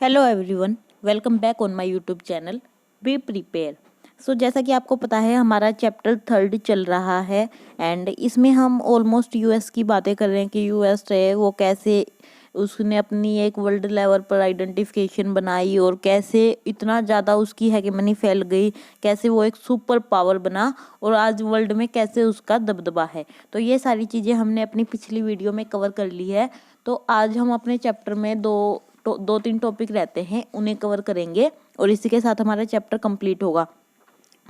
Hello everyone, welcome back on my YouTube channel be prepare. So जैसा कि आपको पता है हमारा चैप्टर 3 चल रहा है एंड इसमें हम ऑलमोस्ट यूएस की बातें कर रहे हैं कि यूएस है वो कैसे उसने अपनी एक वर्ल्ड लेवल पर आइडेंटिफिकेशन बनाई और कैसे इतना ज़्यादा उसकी हेगेमनी फैल गई, कैसे वो एक सुपर पावर बना और आज वर्ल्ड में कैसे उसका दबदबा है। तो ये सारी चीज़ें हमने अपनी पिछली वीडियो में कवर कर ली है। तो आज हम अपने चैप्टर में दो तीन टॉपिक रहते हैं, उन्हें कवर करेंगे और इसी के साथ हमारा चैप्टर कंप्लीट होगा।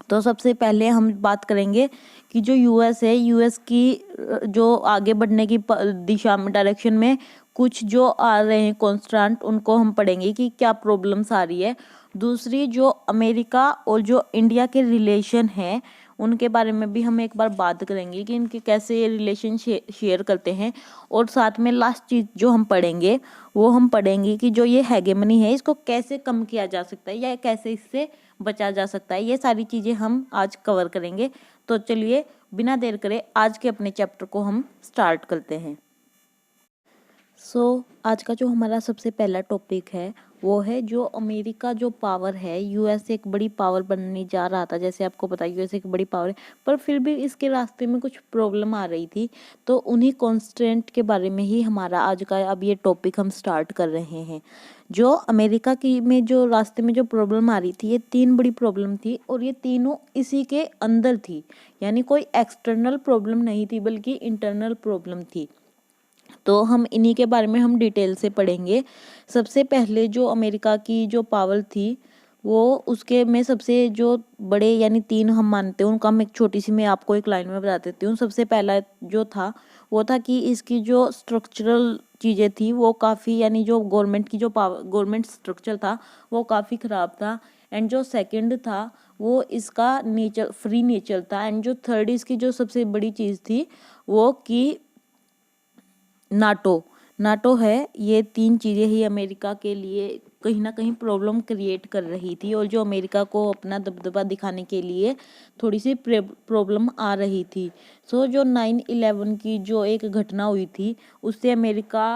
तो सबसे पहले हम बात करेंगे कि जो यूएस है, यूएस की जो आगे बढ़ने की दिशा में, डायरेक्शन में कुछ जो आ रहे हैं कॉन्स्टेंट, उनको हम पढ़ेंगे कि क्या प्रॉब्लम्स आ रही है। दूसरी जो अमेरिका और जो इंडिया के रिलेशन है उनके बारे में भी हम एक बार बात करेंगे कि इनके कैसे ये रिलेशन शेयर करते हैं। और साथ में लास्ट चीज़ जो हम पढ़ेंगे वो हम पढ़ेंगे कि जो ये हैगेमनी है इसको कैसे कम किया जा सकता है या कैसे इससे बचा जा सकता है। ये सारी चीज़ें हम आज कवर करेंगे। तो चलिए बिना देर करे आज के अपने चैप्टर को हम स्टार्ट करते हैं। आज का जो हमारा सबसे पहला टॉपिक है वो है जो अमेरिका जो पावर है, यूएस एक बड़ी पावर बनने जा रहा था। जैसे आपको पता है यूएस एक बड़ी पावर है, पर फिर भी इसके रास्ते में कुछ प्रॉब्लम आ रही थी। तो उन्हीं कॉन्स्टेंट के बारे में ही हमारा आज का अब ये टॉपिक हम स्टार्ट कर रहे हैं। जो अमेरिका की में जो रास्ते में जो प्रॉब्लम आ रही थी, ये 3 बड़ी प्रॉब्लम थी और ये तीनों इसी के अंदर थी, यानी कोई एक्सटर्नल प्रॉब्लम नहीं थी बल्कि इंटरनल प्रॉब्लम थी। तो हम इन्हीं के बारे में हम डिटेल से पढ़ेंगे। सबसे पहले जो अमेरिका की जो पावर थी वो उसके में सबसे जो बड़े यानी 3 हम मानते हैं, उनका हम एक छोटी सी मैं आपको एक लाइन में बता देती हूँ। सबसे पहला जो था वो था कि इसकी जो स्ट्रक्चरल चीज़ें थी वो काफ़ी, यानी जो गवर्नमेंट की जो पावर, गवर्नमेंट स्ट्रक्चर था वो काफ़ी ख़राब था। एंड जो सेकंड था वो इसका नेचर, फ्री नेचर था। एंड जो थर्ड इसकी जो सबसे बड़ी चीज़ थी वो कि नाटो है। ये 3 चीज़ें ही अमेरिका के लिए कहीं ना कहीं प्रॉब्लम क्रिएट कर रही थी और जो अमेरिका को अपना दबदबा दिखाने के लिए थोड़ी सी प्रॉब्लम आ रही थी। जो 9/11 की जो एक घटना हुई थी उससे अमेरिका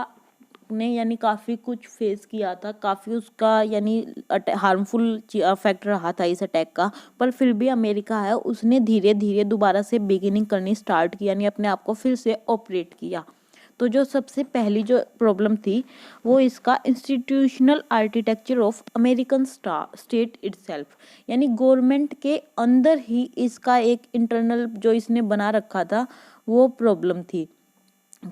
ने यानी काफ़ी कुछ फेस किया था, काफ़ी उसका यानी हार्मफुल इफेक्ट रहा था इस अटैक का। पर फिर भी अमेरिका है उसने धीरे धीरे दोबारा से बिगिनिंग करनी स्टार्ट की, यानी अपने आप को फिर से ऑपरेट किया। तो जो सबसे पहली जो प्रॉब्लम थी वो इसका institutional architecture of American state itself, यानी गवर्नमेंट के अंदर ही इसका एक इंटरनल जो इसने बना रखा था वो प्रॉब्लम थी।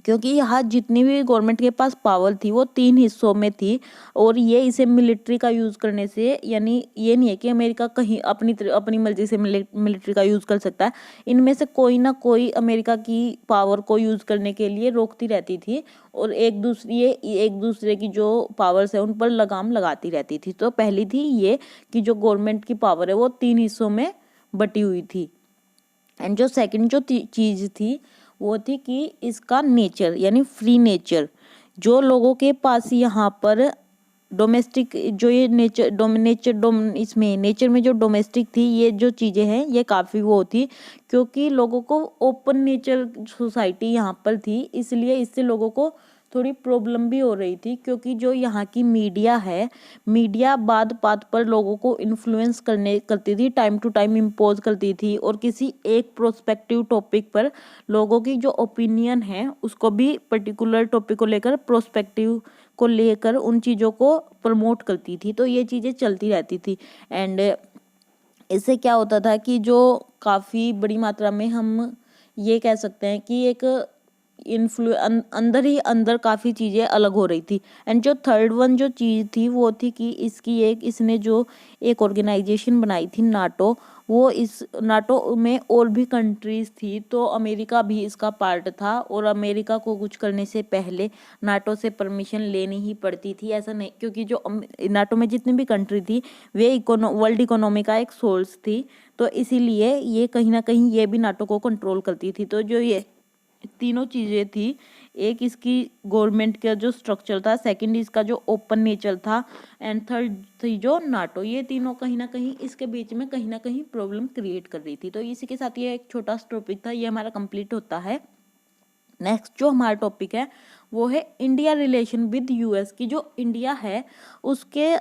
क्योंकि यहाँ जितनी भी गवर्नमेंट के पास पावर थी वो 3 हिस्सों में थी और ये इसे मिलिट्री का यूज़ करने से, यानी ये नहीं है कि अमेरिका कहीं अपनी मर्जी से मिलिट्री का यूज़ कर सकता है। इनमें से कोई ना कोई अमेरिका की पावर को यूज़ करने के लिए रोकती रहती थी और एक दूसरे की जो पावर्स है उन पर लगाम लगाती रहती थी। तो पहली थी ये कि जो गवर्नमेंट की पावर है वो 3 हिस्सों में बटी हुई थी। एंड जो सेकंड जो चीज़ थी वो थी कि इसका नेचर, यानी फ्री नेचर। जो लोगों के पास यहाँ पर डोमेस्टिक जो ये इसमें नेचर में जो डोमेस्टिक थी, ये जो चीज़ें हैं ये काफ़ी वो थी, क्योंकि लोगों को ओपन नेचर सोसाइटी यहाँ पर थी, इसलिए इससे लोगों को थोड़ी प्रॉब्लम भी हो रही थी। क्योंकि जो यहाँ की मीडिया है, मीडिया बात बात पर लोगों को इन्फ्लुएंस करती थी, टाइम टू टाइम इम्पोज करती थी और किसी एक प्रोस्पेक्टिव टॉपिक पर लोगों की जो ओपिनियन है उसको भी पर्टिकुलर टॉपिक को लेकर, प्रोस्पेक्टिव को लेकर उन चीज़ों को प्रमोट करती थी। तो ये चीज़ें चलती रहती थी। एंड इससे क्या होता था कि जो काफ़ी बड़ी मात्रा में हम ये कह सकते हैं कि एक अंदर ही अंदर काफ़ी चीज़ें अलग हो रही थी। एंड जो थर्ड वन जो चीज़ थी वो थी कि इसने जो एक ऑर्गेनाइजेशन बनाई थी नाटो, वो इस नाटो में और भी कंट्रीज़ थी, तो अमेरिका भी इसका पार्ट था और अमेरिका को कुछ करने से पहले नाटो से परमिशन लेनी ही पड़ती थी। ऐसा नहीं, क्योंकि जो नाटो में जितनी भी कंट्री थी वे वर्ल्ड इकोनॉमी का एक सोर्स थी, तो इसीलिए ये कहीं ना कहीं ये भी नाटो को कंट्रोल करती थी। तो जो ये तीनों चीज़ें थी, एक इसकी गवर्नमेंट का जो स्ट्रक्चर था, सेकंड इसका जो ओपन नेचर था, एंड थर्ड थी जो नाटो, ये तीनों कहीं ना कहीं इसके बीच में कहीं ना कहीं प्रॉब्लम क्रिएट कर रही थी। तो इसी के साथ ये एक छोटा सा टॉपिक था, ये हमारा कंप्लीट होता है। नेक्स्ट जो हमारा टॉपिक है वो है इंडिया रिलेशन विद यूएस की। जो इंडिया है उसके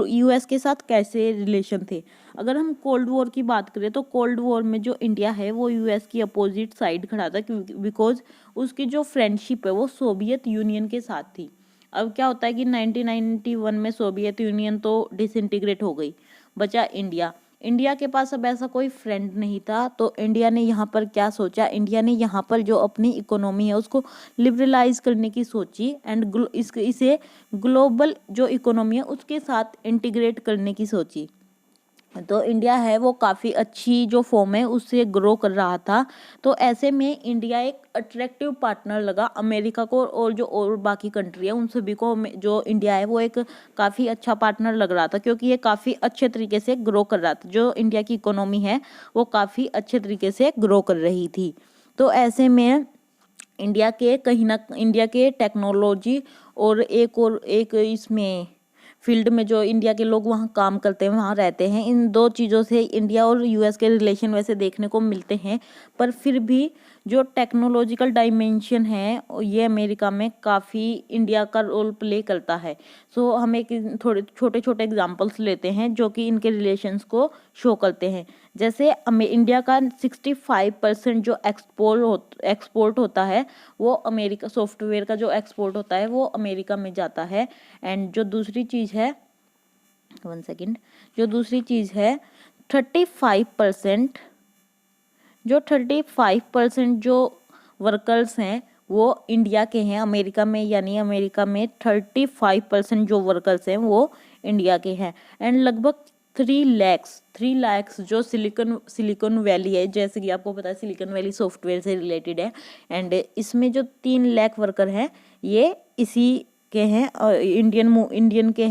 यूएस के साथ कैसे रिलेशन थे। अगर हम कोल्ड वॉर की बात करें तो कोल्ड वॉर में जो इंडिया है वो यूएस की अपोजिट साइड खड़ा था, क्योंकि बिकॉज उसकी जो फ्रेंडशिप है वो सोवियत यूनियन के साथ थी। अब क्या होता है कि 1991 में सोवियत यूनियन तो डिसइंटीग्रेट हो गई, बचा इंडिया। इंडिया के पास अब ऐसा कोई फ्रेंड नहीं था, तो इंडिया ने यहाँ पर क्या सोचा, इंडिया ने यहाँ पर जो अपनी इकोनॉमी है उसको लिबरलाइज करने की सोची एंड इसे ग्लोबल जो इकोनॉमी है उसके साथ इंटीग्रेट करने की सोची। तो इंडिया है वो काफ़ी अच्छी जो फॉर्म है उससे ग्रो कर रहा था। तो ऐसे में इंडिया एक अट्रैक्टिव पार्टनर लगा अमेरिका को, और जो और बाकी कंट्री है उन सभी को जो इंडिया है वो एक काफ़ी अच्छा पार्टनर लग रहा था, क्योंकि ये काफ़ी अच्छे तरीके से ग्रो कर रहा था। जो इंडिया की इकोनॉमी है वो काफ़ी अच्छे तरीके से ग्रो कर रही थी। तो ऐसे में इंडिया के टेक्नोलॉजी और एक इसमें फील्ड में जो इंडिया के लोग वहाँ काम करते हैं, वहाँ रहते हैं, इन दो चीज़ों से इंडिया और यूएस के रिलेशन वैसे देखने को मिलते हैं। पर फिर भी जो टेक्नोलॉजिकल डायमेंशन है ये अमेरिका में काफ़ी इंडिया का रोल प्ले करता है। सो हम एक थोड़े छोटे छोटे एग्जांपल्स लेते हैं जो कि इनके रिलेशंस को शो करते हैं। जैसे इंडिया का 65% जो एक्सपोर्ट होता है वो अमेरिका, सॉफ्टवेयर का जो एक्सपोर्ट होता है वो अमेरिका में जाता है। एंड जो दूसरी चीज़ है 1 सेकेंड, जो दूसरी चीज़ है 35% जो 35% जो वर्कर्स हैं वो इंडिया के हैं अमेरिका में, यानी अमेरिका में 35% जो वर्कर्स हैं वो इंडिया के हैं। एंड लगभग 3 लाख जो सिलिकॉन वैली है, जैसे कि आपको पता है सिलिकॉन वैली सॉफ्टवेयर से रिलेटेड है, एंड इसमें जो 3 लाख वर्कर हैं ये इसी के हैं और इंडियन ओरिजिन के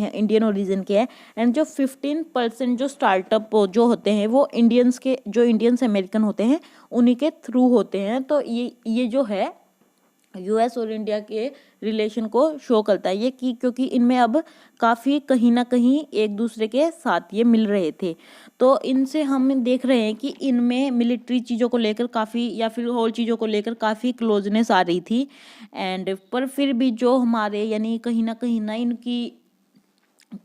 हैं। एंड जो 15% जो स्टार्टअप जो होते हैं वो इंडियंस अमेरिकन होते हैं, उन्हीं के थ्रू होते हैं। तो ये जो है यूएस और इंडिया के रिलेशन को शो करता है ये, क्योंकि इनमें अब काफ़ी कहीं ना कहीं एक दूसरे के साथ ये मिल रहे थे। तो इनसे हम देख रहे हैं कि इनमें मिलिट्री चीज़ों को लेकर काफ़ी, या फिर और चीज़ों को लेकर काफ़ी क्लोजनेस आ रही थी। एंड पर फिर भी जो हमारे यानी कहीं ना इनकी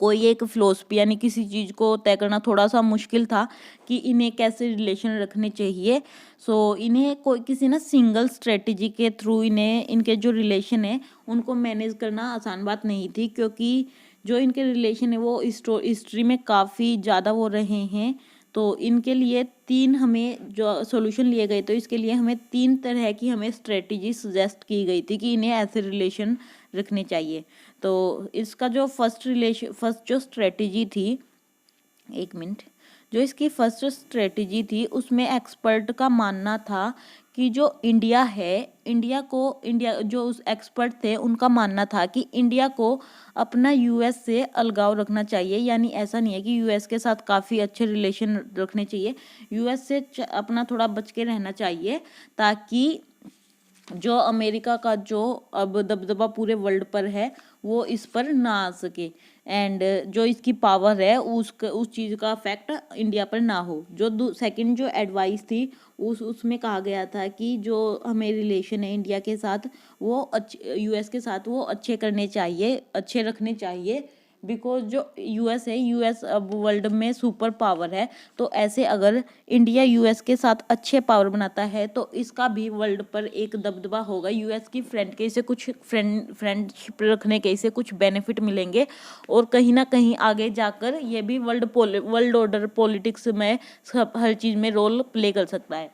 कोई एक फिलोसफी यानी किसी चीज़ को तय करना थोड़ा सा मुश्किल था कि इन्हें कैसे रिलेशन रखने चाहिए। सो इन्हें कोई किसी ना सिंगल स्ट्रेटजी के थ्रू इनके जो रिलेशन है उनको मैनेज करना आसान बात नहीं थी, क्योंकि जो इनके रिलेशन है वो हिस्ट्री में काफ़ी ज़्यादा वो रहे हैं। तो इनके लिए 3 हमें जो सॉल्यूशन लिए गए, तो इसके लिए हमें 3 तरह की हमें स्ट्रेटजी सजेस्ट की गई थी कि इन्हें ऐसे रिलेशन रखने चाहिए। तो इसका जो फर्स्ट जो स्ट्रेटजी थी, 1 मिनट, जो इसकी फर्स्ट स्ट्रेटजी थी उसमें एक्सपर्ट का मानना था कि जो इंडिया जो उस एक्सपर्ट थे उनका मानना था कि इंडिया को अपना यूएस से अलगाव रखना चाहिए। यानी ऐसा नहीं है कि यूएस के साथ काफ़ी अच्छे रिलेशन रखने चाहिए, यूएस से अपना थोड़ा बच के रहना चाहिए, ताकि जो अमेरिका का जो अब दबदबा पूरे वर्ल्ड पर है वो इस पर ना आ सके, एंड जो इसकी पावर है उस चीज़ का इफेक्ट इंडिया पर ना हो। जो सेकंड जो एडवाइस थी उसमें कहा गया था कि जो हमें रिलेशन है इंडिया के साथ वो यूएस के साथ वो अच्छे रखने चाहिए, बिकॉज जो यूएस अब वर्ल्ड में सुपर पावर है। तो ऐसे अगर इंडिया यूएस के साथ अच्छे पावर बनाता है तो इसका भी वर्ल्ड पर एक दबदबा होगा, यूएस की फ्रेंडशिप रखने के इसे कुछ बेनिफिट मिलेंगे, और कहीं ना कहीं आगे जाकर ये भी वर्ल्ड ऑर्डर पॉलिटिक्स में हर चीज़ में रोल प्ले कर सकता है।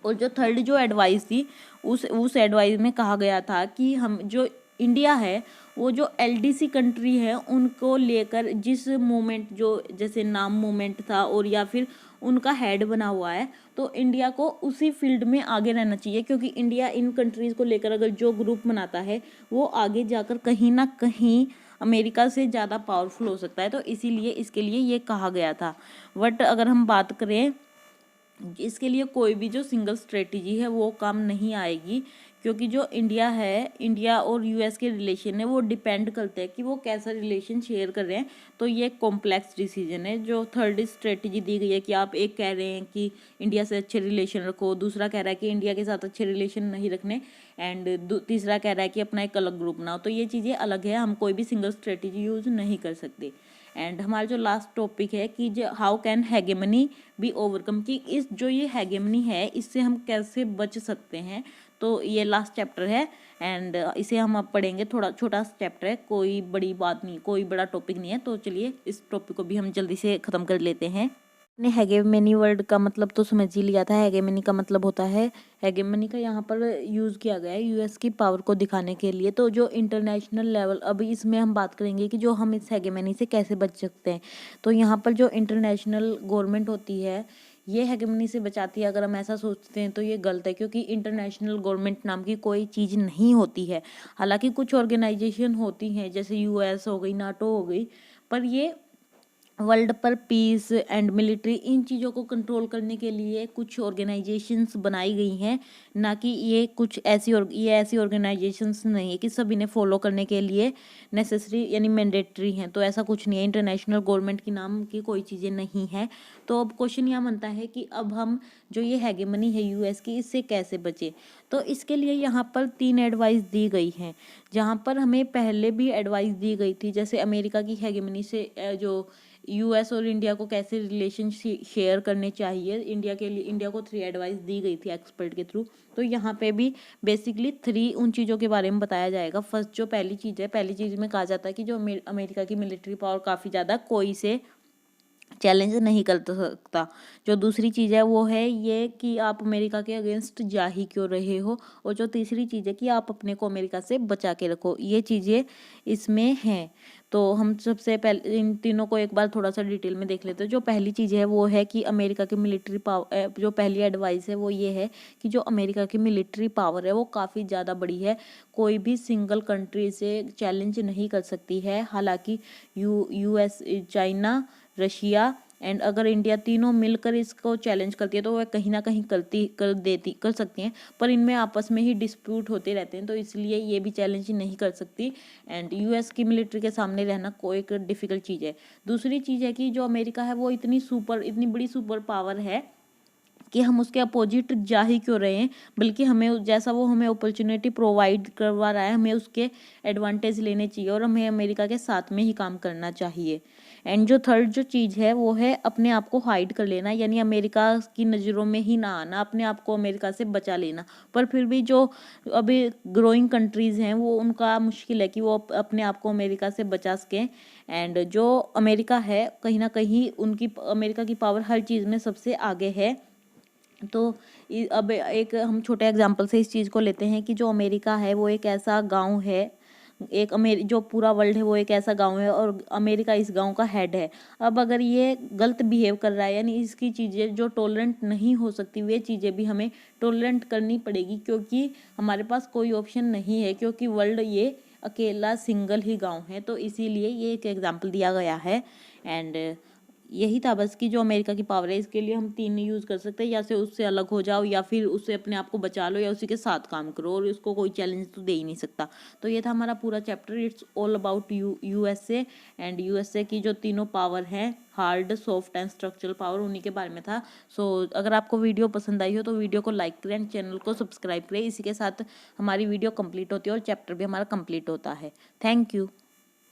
और जो थर्ड जो एडवाइस थी उस एडवाइस में कहा गया था कि हम जो इंडिया है वो जो एलडीसी कंट्री है उनको लेकर जिस मूवमेंट जो जैसे नाम मूवमेंट था और या फिर उनका हेड बना हुआ है, तो इंडिया को उसी फील्ड में आगे रहना चाहिए, क्योंकि इंडिया इन कंट्रीज़ को लेकर अगर जो ग्रुप बनाता है वो आगे जाकर कहीं ना कहीं अमेरिका से ज़्यादा पावरफुल हो सकता है। तो इसीलिए इसके लिए ये कहा गया था। बट अगर हम बात करें इसके लिए कोई भी जो सिंगल स्ट्रेटजी है वो काम नहीं आएगी, क्योंकि जो इंडिया और यूएस के रिलेशन है वो डिपेंड करते हैं कि वो कैसा रिलेशन शेयर कर रहे हैं। तो ये कॉम्प्लेक्स डिसीजन है। जो थर्ड स्ट्रेटजी दी गई है कि आप एक कह रहे हैं कि इंडिया से अच्छे रिलेशन रखो, दूसरा कह रहा है कि इंडिया के साथ अच्छे रिलेशन नहीं रखने, एंड तीसरा कह रहा है कि अपना एक अलग ग्रुप बनाओ। तो ये चीज़ें अलग है, हम कोई भी सिंगल स्ट्रेटजी यूज़ नहीं कर सकते। एंड हमारा जो लास्ट टॉपिक है कि जो हाउ कैन हेगेमनी बी ओवरकम, कि इस जो ये हेगेमनी है इससे हम कैसे बच सकते हैं। तो ये लास्ट चैप्टर है एंड इसे हम अब पढ़ेंगे। थोड़ा छोटा चैप्टर है, कोई बड़ी बात नहीं, कोई बड़ा टॉपिक नहीं है। तो चलिए इस टॉपिक को भी हम जल्दी से ख़त्म कर लेते हैं। ने हेगेमनी वर्ड का मतलब तो समझ ही लिया था। हेगेमनी का मतलब होता है, हेगेमनी का यहाँ पर यूज़ किया गया है यूएस की पावर को दिखाने के लिए। तो जो इंटरनेशनल लेवल, अभी इसमें हम बात करेंगे कि जो हम इस हेगेमनी से कैसे बच सकते हैं। तो यहाँ पर जो इंटरनेशनल गवर्नमेंट होती है ये हेगेमनी से बचाती है। अगर हम ऐसा सोचते हैं तो ये गलत है, क्योंकि इंटरनेशनल गवर्नमेंट नाम की कोई चीज़ नहीं होती है। हालांकि कुछ ऑर्गेनाइजेशन होती हैं जैसे यूएस हो गई, नाटो हो गई, पर ये वर्ल्ड पर पीस एंड मिलिट्री इन चीज़ों को कंट्रोल करने के लिए कुछ ऑर्गेनाइजेशंस बनाई गई हैं, ना कि ये ऐसी ऑर्गेनाइजेशंस नहीं है कि सब इन्हें फॉलो करने के लिए नेसेसरी यानी मैंडेटरी हैं। तो ऐसा कुछ नहीं है, इंटरनेशनल गवर्नमेंट की नाम की कोई चीज़ें नहीं है। तो अब क्वेश्चन यह बनता है कि अब हम जो ये हेगेमनी है यूएस की, इससे कैसे बचे। तो इसके लिए यहाँ पर 3 एडवाइस दी गई हैं, जहाँ पर हमें पहले भी एडवाइस दी गई थी। जैसे अमेरिका की हेगेमनी से जो यूएस और इंडिया को कैसे रिलेशन शेयर करने चाहिए, इंडिया को 3 एडवाइस दी गई थी एक्सपर्ट के थ्रू। तो यहाँ पे भी बेसिकली 3 उन चीज़ों के बारे में बताया जाएगा। फर्स्ट जो पहली चीज़ में कहा जाता है कि जो अमेरिका की मिलिट्री पावर काफ़ी ज़्यादा, कोई से चैलेंज नहीं कर सकता। जो दूसरी चीज़ है वो है ये कि आप अमेरिका के अगेंस्ट जा ही क्यों रहे हो। और जो तीसरी चीज़ है कि आप अपने को अमेरिका से बचा के रखो। ये चीज़ें इसमें हैं। तो हम सबसे पहले इन तीनों को एक बार थोड़ा सा डिटेल में देख लेते हैं। जो पहली चीज़ है वो है कि अमेरिका की मिलिट्री पावर, जो पहली एडवाइस है वो ये है कि जो अमेरिका की मिलिट्री पावर है वो काफ़ी ज़्यादा बड़ी है, कोई भी सिंगल कंट्री से चैलेंज नहीं कर सकती है। हालांकि यूएस, चाइना, रशिया एंड अगर इंडिया तीनों मिलकर इसको चैलेंज करती है तो वह कहीं ना कहीं कर सकती हैं, पर इनमें आपस में ही डिस्प्यूट होते रहते हैं, तो इसलिए ये भी चैलेंज नहीं कर सकती। एंड यूएस की मिलिट्री के सामने रहना कोई एक डिफिकल्ट चीज़ है। दूसरी चीज़ है कि जो अमेरिका है वो इतनी बड़ी सुपर पावर है कि हम उसके अपोजिट जा ही क्यों रहे हैं, बल्कि हमें जैसा वो हमें अपॉर्चुनिटी प्रोवाइड करवा रहा है हमें उसके एडवांटेज लेने चाहिए और हमें अमेरिका के साथ में ही काम करना चाहिए। एंड जो थर्ड जो चीज़ है वो है अपने आप को हाइड कर लेना, यानी अमेरिका की नज़रों में ही ना आना, अपने आप को अमेरिका से बचा लेना। पर फिर भी जो अभी ग्रोइंग कंट्रीज़ हैं वो उनका मुश्किल है कि वो अपने आप को अमेरिका से बचा सकें। एंड जो अमेरिका है कहीं ना कहीं अमेरिका की पावर हर चीज़ में सबसे आगे है। तो अब एक हम छोटे एग्जांपल से इस चीज़ को लेते हैं कि जो अमेरिका है वो एक ऐसा गांव है, जो पूरा वर्ल्ड है वो एक ऐसा गांव है और अमेरिका इस गांव का हेड है। अब अगर ये गलत बिहेव कर रहा है, यानी इसकी चीज़ें जो टॉलरेंट नहीं हो सकती वे चीज़ें भी हमें टॉलरेंट करनी पड़ेगी, क्योंकि हमारे पास कोई ऑप्शन नहीं है, क्योंकि वर्ल्ड ये अकेला सिंगल ही गांव है। तो इसीलिए ये एक एग्जांपल दिया गया है। एंड यही था बस कि जो अमेरिका की पावर है इसके लिए हम 3 यूज़ कर सकते हैं, या से उससे अलग हो जाओ या फिर उससे अपने आप को बचा लो या उसी के साथ काम करो, और उसको कोई चैलेंज तो दे ही नहीं सकता। तो ये था हमारा पूरा chapter, it's all about USA. And USA की जो तीनों पावर हैं, hard, soft and structural power, उन्हीं के बारे में था। सो अगर आपको वीडियो पसंद आई हो तो वीडियो को लाइक करें एंड चैनल को सब्सक्राइब करें। इसी के साथ हमारी वीडियो कंप्लीट होती है और चैप्टर भी हमारा कंप्लीट होता है। Thank you.